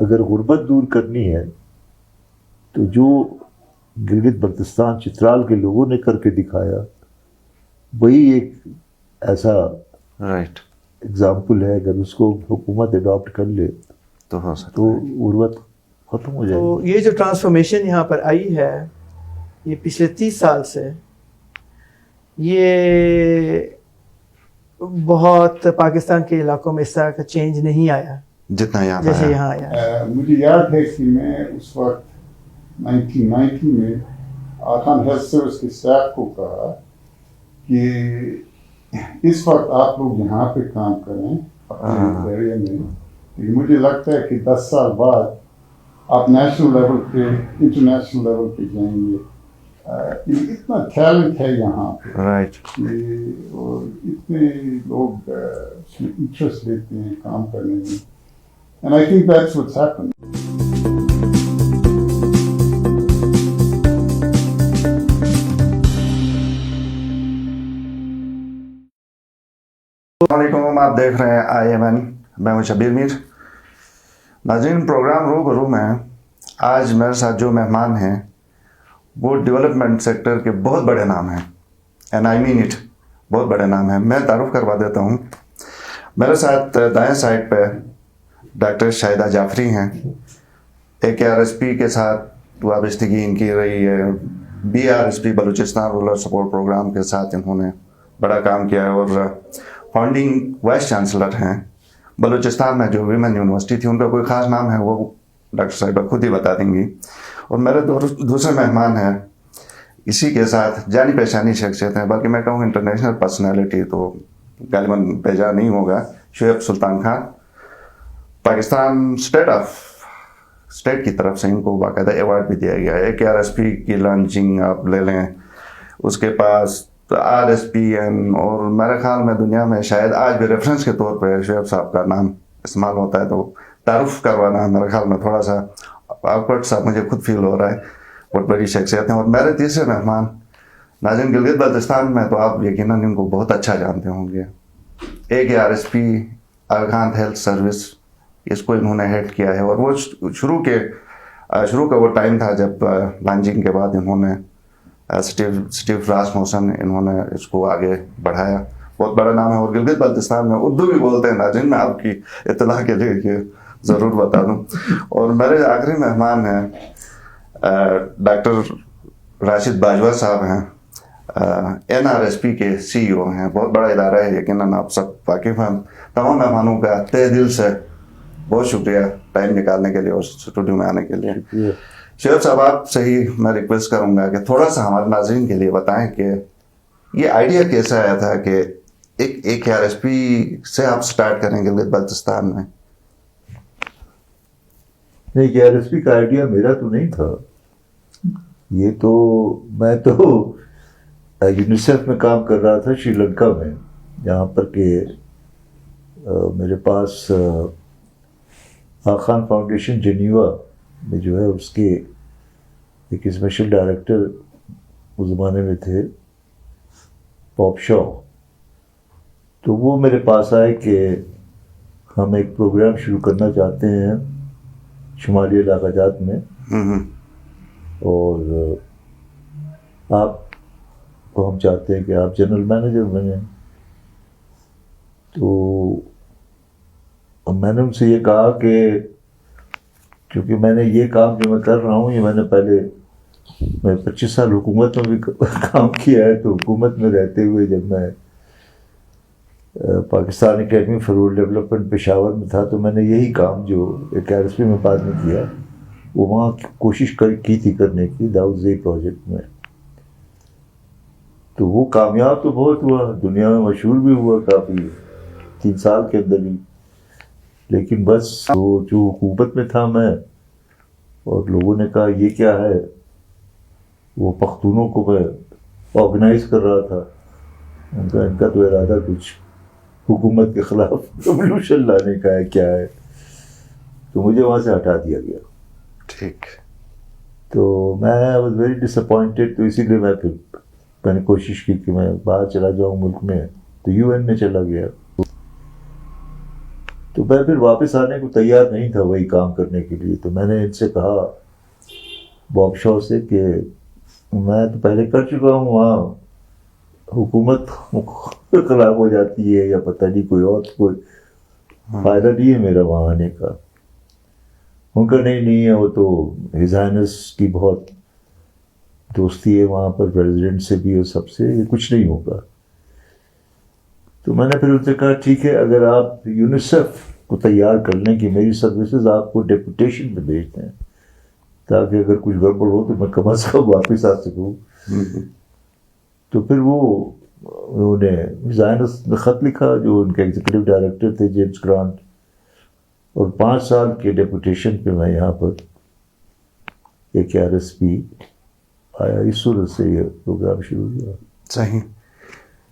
اگر غربت دور کرنی ہے تو جو گلگت بلتستان چترال کے لوگوں نے کر کے دکھایا وہی ایک ایسا اگزامپل ہے. اگر اس کو حکومت اڈاپٹ کر لے تو ہو سکتا تو غربت ختم ہو جائے گی. تو یہ جو ٹرانسفارمیشن یہاں پر آئی ہے یہ پچھلے 30 سال سے، یہ بہت پاکستان کے علاقوں میں اس طرح کا چینج نہیں آیا جتنا یہاں جیسے یہاں آیا. مجھے یاد ہے کہ میں اس وقت 1990 میں آخان ہیلتھ سروس کے اسٹاف کو کہا کہ اس وقت آپ لوگ یہاں پہ کام کریں اپنے ایریا میں، لیکن مجھے لگتا ہے کہ 10 سال بعد آپ نیشنل لیول پہ انٹرنیشنل لیول پہ جائیں گے. اتنا ٹیلنٹ ہے یہاں پہ اور اتنے لوگ اس میں انٹرسٹ لیتے ہیں کام کرنے میں. And I think that's what's happened. السلام علیکم، آپ دیکھ رہے ہیں IMN، میں ہوں شبیر میر. ناظرین، پروگرام روبرو میں آج میرے ساتھ جو مہمان ہیں وہ ڈیولپمنٹ سیکٹر کے بہت بڑے نام ہیں، اینڈ آئی مین اٹ، بہت بڑے نام ہیں. میں تعارف کروا دیتا ہوں. میرے ساتھ دائیں سائڈ پہ ڈاکٹر شاہدہ جعفری ہیں. AKRSP کے ساتھ وابستگی ان کی رہی ہے. BRSP Balochistan rural support programme کے ساتھ انہوں نے بڑا کام کیا ہے اور فاؤنڈنگ وائس چانسلر ہیں. بلوچستان میں جو ویمن یونیورسٹی تھی ان کا کوئی خاص نام ہے وہ ڈاکٹر صاحبہ خود ہی بتا دیں گی. اور میرے دوسرے مہمان ہیں اسی کے ساتھ جانی پہچانی شخصیت ہیں، بلکہ میں کہوں انٹرنیشنل پرسنالٹی تو غالباً بیجا نہیں ہوگا، شعیب سلطان خان. پاکستان اسٹیٹ کی طرف سے ان کو باقاعدہ ایوارڈ بھی دیا گیا ہے. AKRSP کی لانچنگ آپ لے لیں، اس کے پاس RSPN، اور میرے خیال میں دنیا میں شاید آج بھی ریفرنس کے طور پہ شعیب صاحب کا نام استعمال ہوتا ہے. تو تعارف کروانا میرے خیال میں تھوڑا سا آکورڈ سا مجھے خود فیل ہو رہا ہے. بہت بڑی شخصیت ہیں. اور میرے تیسرے مہمان ناظرین گلگت بلتستان میں تو آپ یقیناً ان کو بہت اچھا جانتے ہوں گے. AKRSP آخان ہیلتھ سروس، اس کو انہوں نے ہیڈ کیا ہے. اور وہ شروع کا وہ ٹائم تھا جب لانچنگ کے بعد انہوں نے اسٹیو راسموسن انہوں نے اس کو آگے بڑھایا. بہت بڑا نام ہے. اور گلگت بلتستان میں اردو بھی بولتے ہیں ناظرین، میں آپ کی اطلاع کے لیے یہ ضرور بتا دوں. اور میرے آخری مہمان ہیں ڈاکٹر راشد باجوہ صاحب ہیں، NRSP کے CEO ہیں. بہت بڑا ادارہ ہے، یقیناً آپ سب واقف ہیں. تمام مہمانوں کا تہ دل سے بہت شکریہ ٹائم نکالنے کے لیے اور اسٹوڈیو میں آنے کے لیے. شعیب صاحب، آپ سے ہی میں ریکویسٹ کروں گا کہ تھوڑا سا ہمارے ناظرین کے لیے بتائیں کہ یہ آئیڈیا کیسے آیا تھا کہ ایک AKRSP سے آپ سٹارٹ کریں گلگت بلتستان میں. نہیں، AKRSP کا آئیڈیا میرا تو نہیں تھا. یہ تو میں تو یونیسیف میں کام کر رہا تھا شری لنکا میں، جہاں پر کہ میرے پاس آخان فاؤنڈیشن جنیوا میں جو ہے اس کے ایک اسپیشل ڈائریکٹر اس زمانے میں تھے پاپ شاو. تو وہ میرے پاس آئے کہ ہم ایک پروگرام شروع کرنا چاہتے ہیں شمالی علاقہ جات میں، اور آپ کو ہم چاہتے ہیں کہ آپ جنرل مینیجر بنیں. تو میں نے ان سے یہ کہا کہ کیونکہ میں نے یہ کام جو میں کر رہا ہوں یہ میں 25 سال حکومت میں بھی کام کیا ہے. تو حکومت میں رہتے ہوئے جب میں Pakistan academy for rural development Peshawar میں تھا تو میں نے یہی کام جو AKRSP میں بعد میں کیا وہ وہاں کوشش کی تھی کرنے کی داؤد زئی پروجیکٹ میں. تو وہ کامیاب تو بہت ہوا، دنیا میں مشہور بھی ہوا کافی 3 سال کے اندر ہی. لیکن بس وہ جو حکومت میں تھا میں، اور لوگوں نے کہا یہ کیا ہے، وہ پختونوں کو میں آرگنائز کر رہا تھا. ان کا تو ارادہ کچھ حکومت کے خلاف ریولوشن لانے کا ہے کیا ہے. تو مجھے وہاں سے ہٹا دیا گیا. ٹھیک. تو میں واز ویری ڈس اپوائنٹیڈ. تو اسی لیے میں نے کوشش کی کہ میں باہر چلا جاؤں ملک میں. تو UN میں چلا گیا. تو میں پھر واپس آنے کو تیار نہیں تھا وہی کام کرنے کے لیے. تو میں نے ان سے کہا باب شاہ سے کہ میں تو پہلے کر چکا ہوں, وہاں حکومت خراب ہو جاتی ہے یا پتہ نہیں کوئی فائدہ نہیں ہے میرا وہاں آنے کا. ان کا نہیں ہے, وہ تو ہز ہائنس کی بہت دوستی ہے وہاں پر پریزیڈنٹ سے بھی اور سب سے, یہ کچھ نہیں ہوگا. تو میں نے پھر ان سے کہا ٹھیک ہے, اگر آپ یونیسیف کو تیار کر لیں کہ میری سروسز آپ کو ڈیپوٹیشن پہ بھیج دیں تاکہ اگر کچھ گڑبڑ ہو تو میں کم از کم واپس آ سکوں. تو پھر انہوں نے ڈیزائنرس نے خط لکھا, جو ان کے ایگزیکٹو ڈائریکٹر تھے جیمز گرانٹ, اور 5 سال کے ڈیپوٹیشن پہ میں یہاں پر AKRSP آیا. اس صورت سے یہ پروگرام شروع ہوا. صحیح.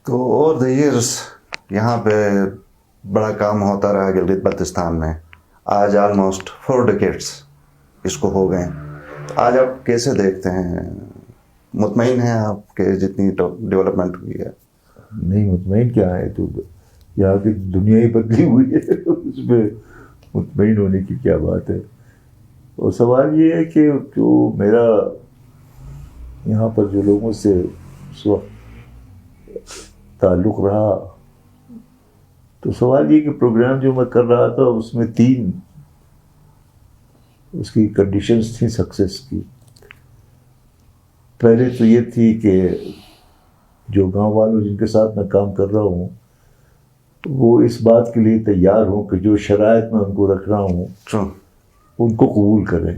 تو اوور دا ایئرس یہاں پہ بڑا کام ہوتا رہا گلگت بلتستان میں. آج آلموسٹ 4 ڈیکیڈس اس کو ہو گئے. آج آپ کیسے دیکھتے ہیں؟ مطمئن ہیں آپ کہ جتنی ڈیولپمنٹ ہوئی ہے؟ نہیں, مطمئن کیا ہے, تو یہاں کی دنیا ہی بدلی ہوئی ہے, اس میں مطمئن ہونے کی کیا بات ہے. اور سوال یہ ہے کہ جو میرا یہاں پر جو لوگوں سے اس وقت تعلق رہا, تو سوال یہ کہ پروگرام جو میں کر رہا تھا اس میں 3 اس کی کنڈیشنز تھیں سکسیس کی. پہلے تو یہ تھی کہ جو گاؤں والوں جن کے ساتھ میں کام کر رہا ہوں وہ اس بات کے لیے تیار ہوں کہ جو شرائط میں ان کو رکھ رہا ہوں ان کو قبول کریں,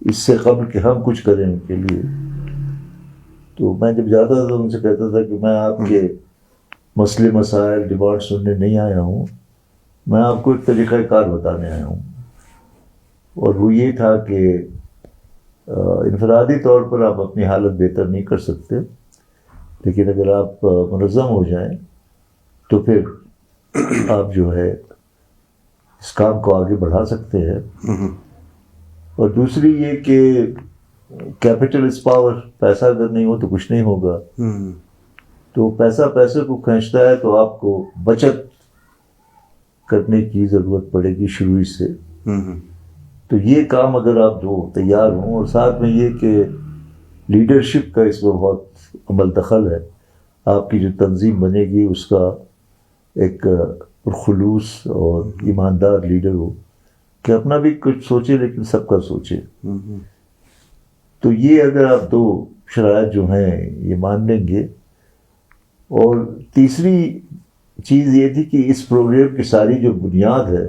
اس سے قبل کہ ہم کچھ کریں ان کے لیے. تو میں جب جاتا تھا تو ان سے کہتا تھا کہ میں آپ کے مسئلے مسائل ڈیمانڈ سننے نہیں آیا ہوں, میں آپ کو ایک طریقہ کار بتانے آیا ہوں. اور وہ یہ تھا کہ انفرادی طور پر آپ اپنی حالت بہتر نہیں کر سکتے, لیکن اگر آپ منظم ہو جائیں تو پھر آپ جو ہے اس کام کو آگے بڑھا سکتے ہیں. اور دوسری یہ کہ کیپٹل از پاور, پیسہ اگر نہیں ہو تو کچھ نہیں ہوگا. تو پیسہ پیسے کو کھینچتا ہے, تو آپ کو بچت کرنے کی ضرورت پڑے گی شروع سے. تو یہ کام اگر آپ جو تیار ہوں, اور ساتھ میں یہ کہ لیڈرشپ کا اس میں بہت عمل دخل ہے, آپ کی جو تنظیم بنے گی اس کا ایک خلوص اور ایماندار لیڈر ہو کہ اپنا بھی کچھ سوچے لیکن سب کا سوچے. تو یہ اگر آپ 2 شرائط جو ہیں یہ مان لیں گے. اور تیسری چیز یہ تھی کہ اس پروگرام کی ساری جو بنیاد ہے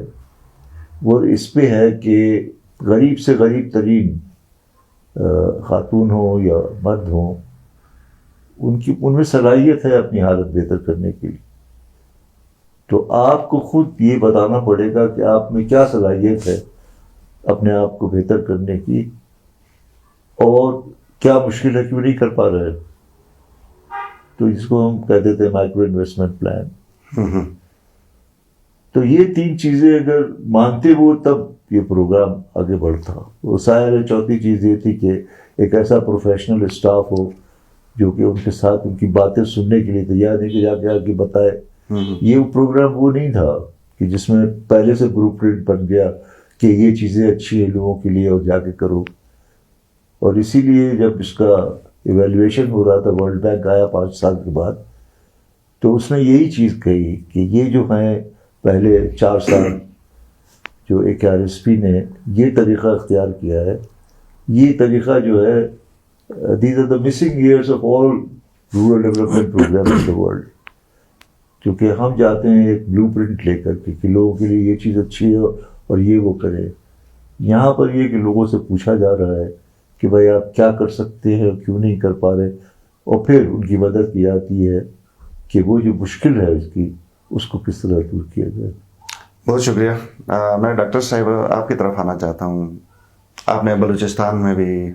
وہ اس پہ ہے کہ غریب سے غریب ترین خاتون ہوں یا مرد ہوں, ان میں صلاحیت ہے اپنی حالت بہتر کرنے کی. تو آپ کو خود یہ بتانا پڑے گا کہ آپ میں کیا صلاحیت ہے اپنے آپ کو بہتر کرنے کی, اور کیا مشکل ہے کیوں نہیں کر پا رہے. تو جس کو ہم کہتے تھے مائکرو انویسٹمنٹ پلان. تو یہ 3 چیزیں اگر مانتے وہ تب یہ پروگرام آگے بڑھتا. وہ ظاہر ہے چوتھی چیز یہ تھی کہ ایک ایسا پروفیشنل اسٹاف ہو جو کہ ان کے ساتھ ان کی باتیں سننے کے لیے تیار نہیں کہ جا کے آگے بتائے. یہ پروگرام وہ نہیں تھا کہ جس میں پہلے سے بلو پرنٹ بن گیا کہ یہ چیزیں اچھی ہیں لوگوں کے لیے اور جا کے کرو. اور اسی لیے جب اس کا ایویلویشن ہو رہا تھا, ورلڈ بینک آیا 5 سال کے بعد, تو اس نے یہی چیز کہی کہ یہ جو ہیں پہلے 4 سال جو AKRSP نے یہ طریقہ اختیار کیا ہے, یہ طریقہ جو ہے these are the missing years of all rural development programme in the world. کیونکہ ہم جاتے ہیں ایک بلو پرنٹ لے کر کے کہ لوگوں کے لیے یہ چیز اچھی ہے اور یہ وہ کرے. یہاں پر یہ کہ لوگوں سے پوچھا جا رہا ہے کہ بھائی آپ کیا کر سکتے ہیں اور کیوں نہیں کر پا رہے, اور پھر ان کی مدد کی جاتی ہے کہ وہ جو مشکل ہے اس کو کس طرح دور کیا جائے. بہت شکریہ. میں ڈاکٹر صاحب آپ کی طرف آنا چاہتا ہوں. آپ نے بلوچستان میں بھی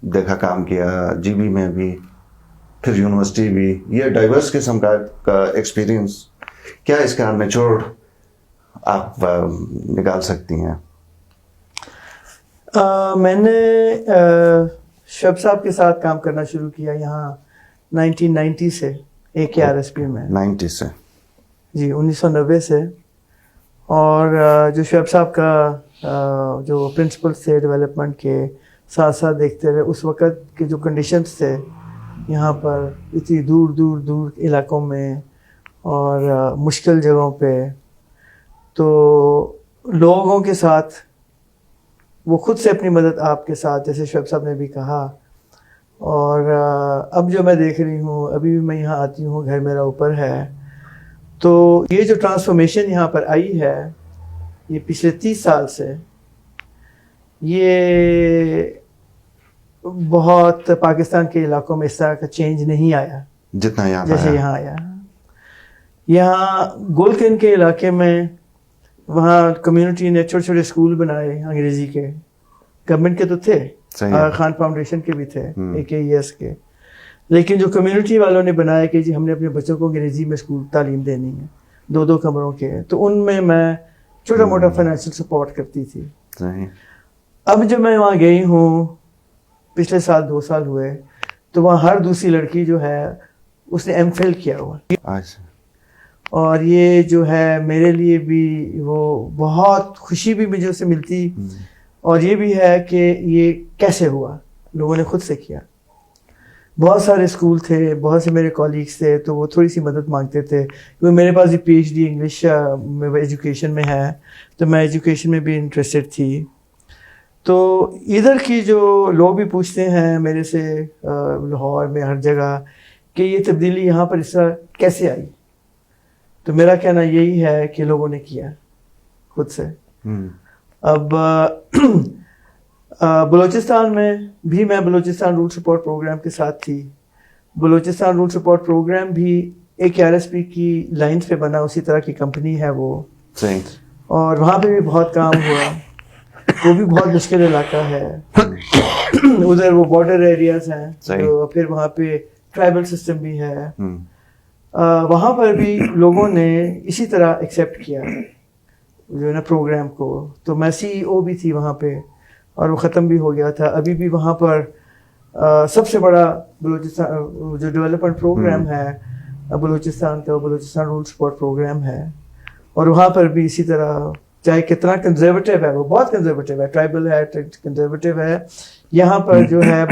دیکھا کام کیا, GB میں بھی, پھر یونیورسٹی بھی. یہ ڈائیورس قسم کا ایکسپیرینس, کیا اس کا نچوڑ آپ نکال سکتی ہیں؟ میں نے شعیب صاحب کے ساتھ کام کرنا شروع کیا یہاں 1990 سے AKRSP میں. 90 سے؟ جی 1990 سے. اور جو شعیب صاحب کا جو پرنسپلس تھے ڈیولپمنٹ کے ساتھ ساتھ دیکھتے رہے اس وقت کے جو کنڈیشنز تھے یہاں پر اتنی دور دور دور علاقوں میں اور مشکل جگہوں پہ، تو لوگوں کے ساتھ وہ خود سے اپنی مدد آپ کے ساتھ، جیسے شعیب صاحب نے بھی کہا. اور اب جو میں دیکھ رہی ہوں، ابھی بھی میں یہاں آتی ہوں، گھر میرا اوپر ہے، تو یہ جو ٹرانسفارمیشن یہاں پر آئی ہے یہ پچھلے 30 سال سے، یہ بہت پاکستان کے علاقوں میں اس طرح کا چینج نہیں آیا جتنا یہاں جیسے آیا. یہاں آیا. یہاں گولکن کے علاقے میں وہاں کمیونٹی نے چھوٹے چھوٹے اسکول بنائے انگریزی کے، گورنمنٹ کے تو تھے، صحیح ہے. خان فاؤنڈیشن کے بھی تھے، AKES کے، لیکن جو کمیونٹی والوں نے بنایا کہ جی ہم نے اپنے بچوں کو انگریزی میں اسکول تعلیم دینی ہے 2 کمروں کے، تو ان میں چھوٹا موٹا فائنینشیل سپورٹ کرتی تھی. صحیح. اب جب میں وہاں گئی ہوں پچھلے سال 2 سال ہوئے، تو وہاں ہر دوسری لڑکی جو ہے اس نے MPhil کیا ہوا، اور یہ جو ہے میرے لیے بھی وہ بہت خوشی بھی مجھے اس سے ملتی، اور یہ بھی ہے کہ یہ کیسے ہوا، لوگوں نے خود سے کیا. بہت سارے اسکول تھے، بہت سے میرے کولیگس تھے، تو وہ تھوڑی سی مدد مانگتے تھے کیونکہ میرے پاس بھی PhD انگلش میں ایجوکیشن میں ہے، تو میں ایجوکیشن میں بھی انٹرسٹڈ تھی. تو ادھر کی جو لوگ بھی پوچھتے ہیں میرے سے لاہور میں ہر جگہ کہ یہ تبدیلی یہاں پر اس طرح کیسے آئی، تو میرا کہنا یہی ہے کہ لوگوں نے کیا خود سے. اب بلوچستان میں بھی میں بلوچستان رول سپورٹ پروگرام کے ساتھ تھی. بلوچستان رول سپورٹ پروگرام بھی ایک RSP کی لائنز پہ بنا، اسی طرح کی کمپنی ہے وہ، اور وہاں پہ بھی بہت کام ہوا. وہ بھی بہت مشکل علاقہ ہے، ادھر وہ بارڈر ایریاز ہیں، تو پھر وہاں پہ ٹرائبل سسٹم بھی ہے. وہاں پر بھی لوگوں نے اسی طرح ایکسیپٹ کیا جو ہے نا پروگرام کو. تو میں CEO بھی تھی وہاں پہ، اور وہ ختم بھی ہو گیا تھا. ابھی بھی وہاں پر سب سے بڑا بلوچستان جو ڈیولپمنٹ پروگرام ہے بلوچستان کا، بلوچستان رول سپورٹ پروگرام ہے. اور وہاں پر بھی اسی طرح، چاہے کتنا کنزرویٹو ہے، وہ بہت کنزرویٹو ہے، ٹرائبل ہے، کنزرویٹو ہے. یہاں پر جو ہے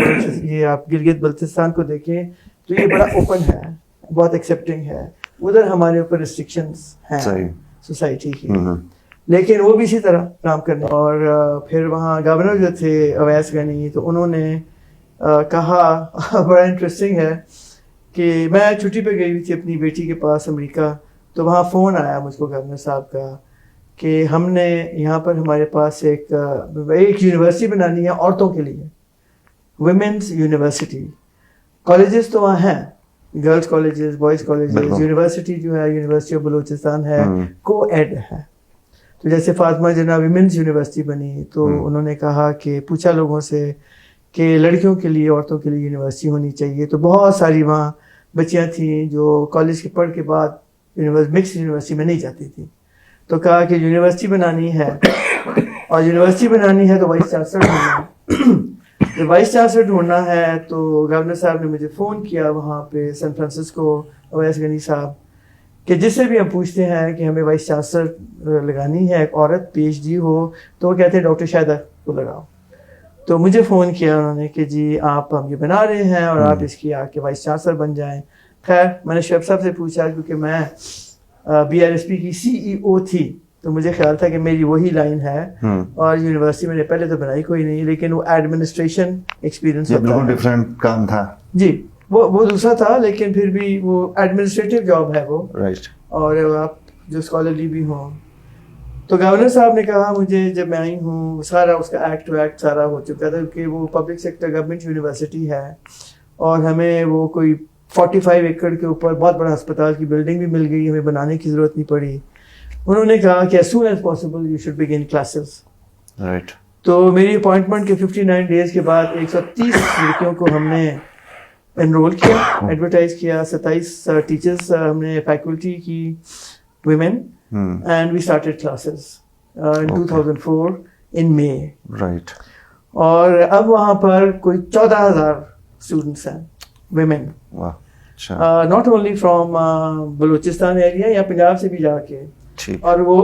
یہ آپ گلگت بلتستان کو دیکھیں تو یہ بڑا اوپن ہے، بہت ایکسیپٹنگ ہے. ادھر ہمارے اوپر ریسٹرکشنز ہیں سوسائٹی کی، لیکن وہ بھی اسی طرح کام کرنے. اور پھر وہاں گورنر جو تھے اویس غنی، تو انہوں نے کہا بڑا انٹرسٹنگ ہے کہ میں چھٹی پہ گئی ہوئی تھی اپنی بیٹی کے پاس امریکہ، تو وہاں فون آیا مجھ کو گورنر صاحب کا کہ ہم نے یہاں پر ہمارے پاس ایک یونیورسٹی بنانی ہے عورتوں کے لیے، ویمنز یونیورسٹی. کالجز تو وہاں ہیں، girls colleges, boys colleges, university جو ہے یونیورسٹی آف بلوچستان ہے، کو ایڈ ہے. تو جیسے فاطمہ جناح ویمنز یونیورسٹی بنی، تو انہوں نے کہا کہ پوچھا لوگوں سے کہ لڑکیوں کے لیے، عورتوں کے لیے یونیورسٹی ہونی چاہیے. تو بہت ساری وہاں بچیاں تھیں جو کالج کے پڑھ کے بعد مکس یونیورسٹی میں نہیں جاتی تھیں. تو کہا کہ یونیورسٹی بنانی ہے، اور یونیورسٹی بنانی ہے تو وائس چانسلر ڈھونڈنا ہے. جب وائس چانسلر ڈھونڈنا ہے تو گورنر صاحب نے مجھے فون کیا وہاں پہ سین فرانسسکو، اویس غنی صاحب، کہ جس سے بھی ہم پوچھتے ہیں کہ ہمیں وائس چانسلر لگانی ہے، ایک عورت PhD ہو، تو وہ کہتے ہیں ڈاکٹر شاہدہ کو لگاؤ. تو مجھے فون کیا انہوں نے کہ جی آپ ہم یہ بنا رہے ہیں اور آپ اس کی آ کے وائس چانسلر بن جائیں. خیر میں نے شعیب صاحب سے پوچھا کیونکہ میں BRSP کی CEO تھی، تو مجھے خیال تھا کہ میری وہی لائن ہے، اور یونیورسٹی میں نے پہلے تو بنائی کوئی نہیں، لیکن وہ ایڈمنسٹریشن ایکسپیرینس بالکل ڈفرینٹ کام تھا جی، وہ دوسرا تھا، لیکن پھر بھی وہ ایڈمنسٹریٹو جاب ہے وہ، رائٹ. اور آپ جو اسکالرلی بھی ہوں. تو گورنر صاحب نے کہا مجھے، جب میں آئی ہوں سارا اس کا ایکٹ سارا ہو چکا تھا، کیونکہ وہ پبلک سیکٹر گورنمنٹ یونیورسٹی ہے، اور ہمیں وہ کوئی 45 ایکڑ کے اوپر بہت بڑا ہسپتال کی بلڈنگ بھی مل گئی، ہمیں بنانے کی ضرورت نہیں پڑی. انہوں نے کہا کہ as soon as possible you should begin classes. Right. تو میری اپوائنٹمنٹ کے 59 ڈیز کے بعد 130 لڑکیوں کو ہم نے انرول کیا، ایڈورٹائز کیا. 27 ٹیچرس ہم نے فیکلٹی کی women, and we started classes in 2004 in May. Right. اور اب وہاں پر کوئی 14,000 اسٹوڈنٹس ہیں women. واہ. اچھا. not only from Balochistan area یا پنجاب سے بھی جا کے. ٹھیک. اور وہ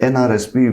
NRSP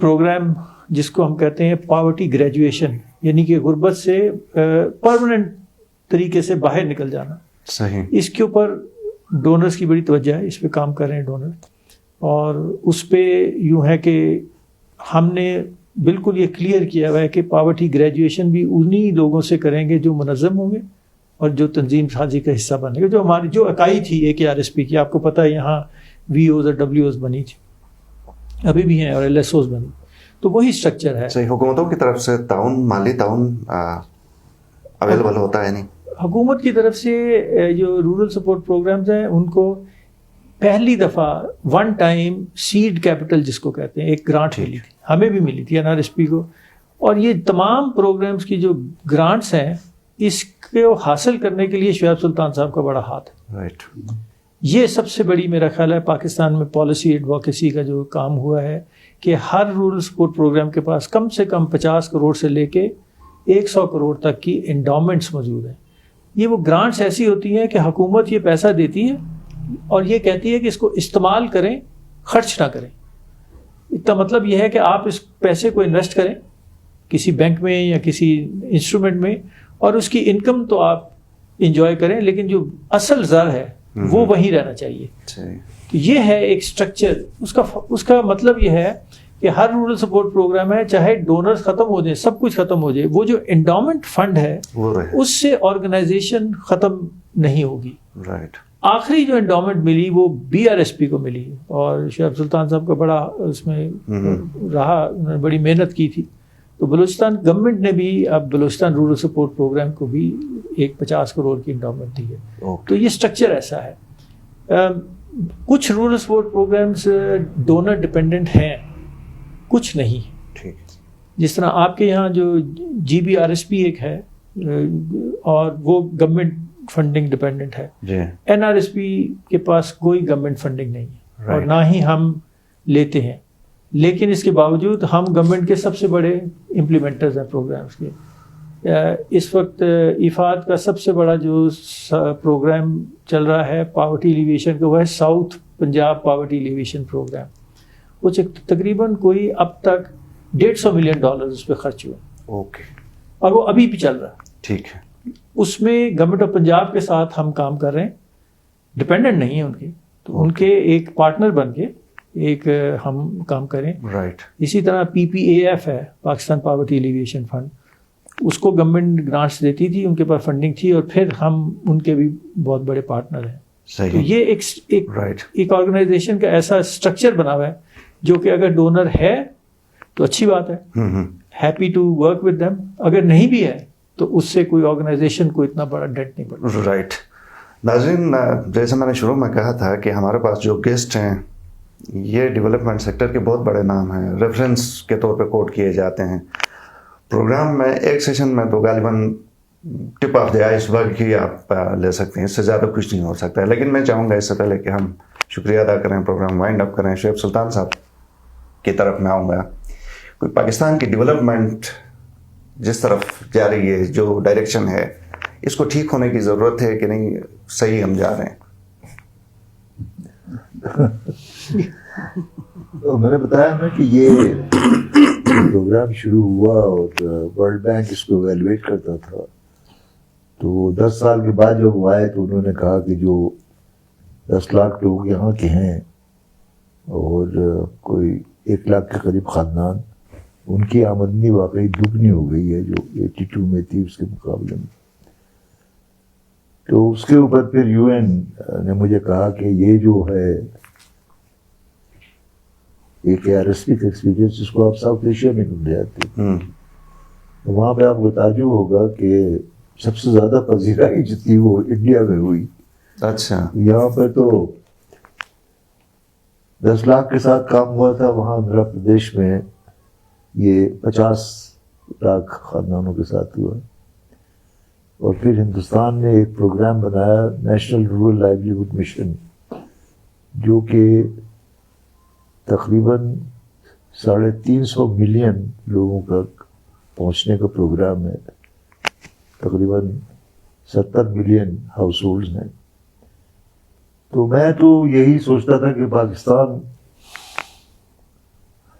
پروگرام جس کو ہم کہتے ہیں پاورٹی گریجویشن، یعنی کہ غربت سے پرماننٹ طریقے سے باہر نکل جانا. صحیح. اس کے اوپر ڈونرز کی بڑی توجہ ہے، اس پہ کام کر رہے ہیں ڈونر. اور اس پہ یوں ہے کہ ہم نے بالکل یہ کلیئر کیا ہوا ہے کہ پاورٹی گریجویشن بھی انہی لوگوں سے کریں گے جو منظم ہوں گے اور جو تنظیم سازی کا حصہ بنے گے. جو ہماری جو اکائی تھی AKRSP کی، آپ کو پتہ ہے یہاں VOs اور WOs بنی تھی، ابھی بھی ہیں، اور LSOs بنی، تو وہی اسٹرکچر ہے. صحیح. حکومتوں کی طرف سے تعاون، مالی تعاون اویلیبل ہوتا ہے نہیں؟ حکومت کی طرف سے جو رورل سپورٹ پروگرامز ہیں ان کو پہلی دفعہ ون ٹائم سیڈ کیپٹل جس کو کہتے ہیں، ایک گرانٹ ملی تھی، ہمیں بھی ملی تھی NRSP کو. اور یہ تمام پروگرامز کی جو گرانٹس ہیں اس کو حاصل کرنے کے لیے شعیب سلطان صاحب کا بڑا ہاتھ ہے. رائٹ. یہ سب سے بڑی میرا خیال ہے پاکستان میں پالیسی ایڈوکیسی کا جو کام ہوا ہے کہ ہر رورل سپورٹ پروگرام کے پاس کم سے کم 50 کروڑ سے لے کے 100 کروڑ تک کی انڈومنٹس موجود ہیں. یہ وہ گرانٹس ایسی ہوتی ہیں کہ حکومت یہ پیسہ دیتی ہے اور یہ کہتی ہے کہ اس کو استعمال کریں، خرچ نہ کریں. اتنا مطلب یہ ہے کہ آپ اس پیسے کو انویسٹ کریں کسی بینک میں یا کسی انسٹرومنٹ میں، اور اس کی انکم تو آپ انجوائے کریں، لیکن جو اصل زر ہے وہ وہیں رہنا چاہیے. تو یہ ہے ایک سٹرکچر. اس کا مطلب یہ ہے کہ ہر رورل سپورٹ پروگرام ہے، چاہے ڈونرز ختم ہو جائیں، سب کچھ ختم ہو جائے، وہ جو انڈومنٹ فنڈ ہے اس سے آرگنائزیشن ختم نہیں ہوگی. رائٹ. آخری جو انڈومنٹ ملی وہ BRSP کو ملی، اور شعیب سلطان صاحب کا بڑا اس میں رہا، انہوں نے بڑی محنت کی تھی. تو بلوچستان گورنمنٹ نے بھی اب بلوچستان رورل سپورٹ پروگرام کو بھی ایک 50 کروڑ کی انڈومنٹ دی ہے. تو یہ سٹرکچر ایسا ہے. کچھ rural support programmes donor dependent ہیں، کچھ نہیں. جس طرح آپ کے یہاں جو GBRSP ایک ہے اور وہ گورنمنٹ فنڈنگ ڈپینڈنٹ ہے. NRSP کے پاس کوئی گورنمنٹ فنڈنگ نہیں ہے اور نہ ہی ہم لیتے ہیں، لیکن اس کے باوجود ہم گورنمنٹ کے سب سے بڑے امپلیمنٹرز ہیں پروگرامز کے. اس وقت ایفاد کا سب سے بڑا جو پروگرام چل رہا ہے پاورٹی ایلیویشن کا، وہ ہے South Punjab poverty alleviation programme. وہ تقریباً کوئی اب تک $150 ملین اس پہ خرچ ہوئے. اوکے. اور وہ ابھی بھی چل رہا ہے. ٹھیک ہے. اس میں گورنمنٹ آف پنجاب کے ساتھ ہم کام کر رہے ہیں، ڈپینڈنٹ نہیں ہیں ان کے، تو ان کے ایک پارٹنر بن کے ایک ہم کام کریں. رائٹ. اسی طرح PPAF ہے، پاکستان پاورٹی ایلیویشن فنڈ، اس کو گورنمنٹ گرانٹس دیتی تھی، ان کے پاس فنڈنگ تھی، اور پھر ہم ان کے بھی بہت بڑے پارٹنر ہیں. صحیح. تو یہ ایک آرگنائزیشن کا ایسا اسٹرکچر بنا ہوا ہے جو کہ اگر ڈونر ہے تو اچھی بات ہے، happy to work with them. اگر نہیں بھی ہے تو اس سے کوئی آرگنائزیشن کو اتنا بڑا ڈیٹ نہیں پڑتا. رائٹ. ناظرین، جیسے میں نے شروع میں کہا تھا کہ ہمارے پاس جو گیسٹ ہیں یہ ڈیولپمنٹ سیکٹر کے بہت بڑے نام ہیں، ریفرنس کے طور پہ کوٹ کیے جاتے ہیں. پروگرام میں ایک سیشن میں تو غالباً ٹپ آف دی آئس برگ ہی آپ لے سکتے ہیں، اس سے زیادہ کچھ نہیں ہو سکتا ہے. لیکن میں چاہوں گا اس سے پہلے کہ ہم شکریہ ادا کریں، پروگرام وائنڈ اپ کریں، شعیب سلطان صاحب کی طرف میں آؤں گا. کوئی پاکستان کی ڈیولپمنٹ جس طرف جا رہی ہے، جو ڈائریکشن ہے، اس کو ٹھیک ہونے کی ضرورت ہے کہ نہیں، صحیح ہم جا رہے ہیں؟ میں نے بتایا نا کہ یہ پروگرام شروع ہوا اور ورلڈ بینک اس کو ایویلویٹ کرتا تھا. تو 10 سال کے بعد جب وہ آئے تو انہوں نے کہا کہ جو 10 لاکھ لوگ یہاں کے ہیں اور کوئی 1 لاکھ کے قریب خاندان، ان کی آمدنی واقعی دگنی ہو گئی ہے جو 82 میں تھی اس کے مقابلے میں. تو اس کے اوپر پھر UN نے مجھے کہا کہ یہ جو ہے AKRSP کا ایکسپیرینس، جس کو آپ ساؤتھ ایشیا میں ڈھونڈے آتے ہیں، وہاں پہ آپ کو تعجب ہوگا کہ سب سے زیادہ پذیرائی جتنی وہ انڈیا میں ہوئی. اچھا. یہاں پہ تو 10 لاکھ کے ساتھ کام ہوا تھا، وہاں آندھرا پردیش میں یہ 50 لاکھ خاندانوں کے ساتھ ہوا. اور پھر ہندوستان نے ایک پروگرام بنایا، نیشنل رورل لائیولیہوڈ مشن، جو کہ تقریباً 350 ملین لوگوں تک پہنچنے کا پروگرام ہے. تقریباً 70 ملین ہاؤس ہولڈز ہیں. تو میں تو یہی سوچتا تھا کہ پاکستان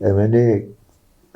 MNA